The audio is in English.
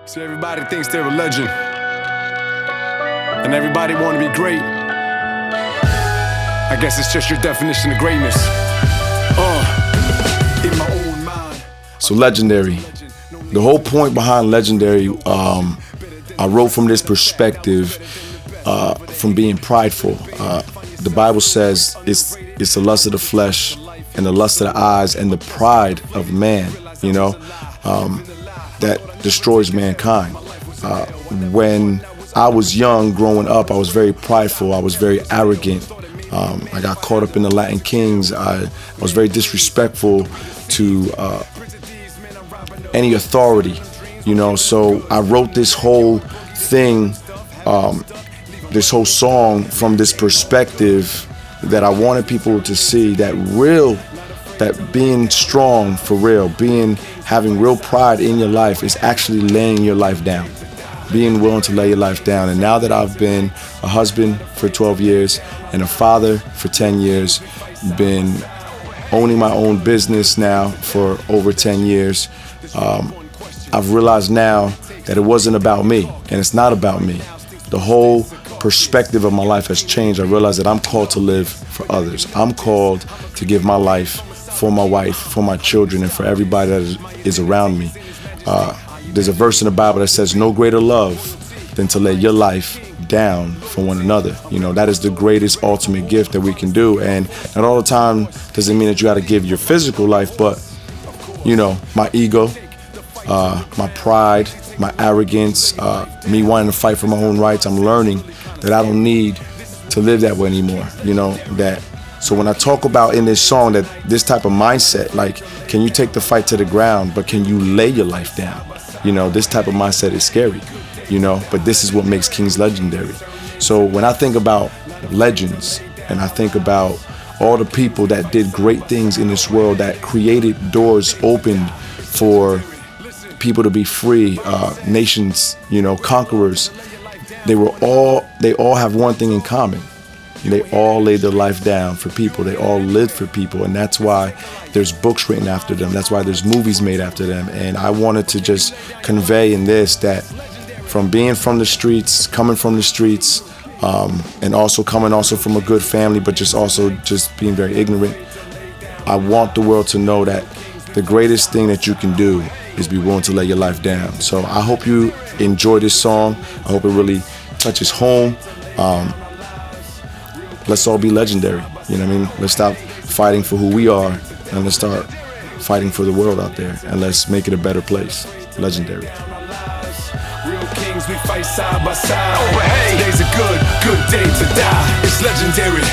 See, everybody thinks they're a legend, and everybody want to be great. I guess it's just your definition of greatness. In my own mind. So legendary. The whole point behind legendary, I wrote from this perspective, from being prideful. The Bible says it's the lust of the flesh and the lust of the eyes and the pride of man, that destroys mankind. When I was young, growing up, I was very prideful. I was very arrogant. I got caught up in the Latin Kings. I was very disrespectful to any authority, So I wrote this whole thing, this whole song from this perspective that I wanted people to see that being strong for real, having real pride in your life is actually laying your life down, being willing to lay your life down. And now that I've been a husband for 12 years and a father for 10 years, been owning my own business now for over 10 years, I've realized now that it wasn't about me, and it's not about me. The whole perspective of my life has changed. I realized that I'm called to live for others. I'm called to give my life for my wife, for my children, and for everybody that is around me. There's a verse in the Bible that says, no greater love than to lay your life down for one another. That is the greatest ultimate gift that we can do. And not all the time doesn't mean that you got to give your physical life, but, my ego, my pride, my arrogance, me wanting to fight for my own rights, I'm learning that I don't need to live that way anymore, So when I talk about in this song that this type of mindset, like, can you take the fight to the ground, but can you lay your life down? This type of mindset is scary, but this is what makes Kings legendary. So when I think about legends and I think about all the people that did great things in this world, that created doors opened for people to be free, nations, conquerors, they all have one thing in common. They all laid their life down for people. They all lived for people. And that's why there's books written after them. That's why there's movies made after them. And I wanted to just convey in this that from being from the streets, coming from the streets, and also coming from a good family, but just being very ignorant, I want the world to know that the greatest thing that you can do is be willing to lay your life down. So I hope you enjoy this song. I hope it really touches home. Let's all be legendary. Let's stop fighting for who we are and let's start fighting for the world out there, and let's make it a better place. Legendary. Real kings, we fight side by side. Oh, but hey, today's a good day to die. It's legendary.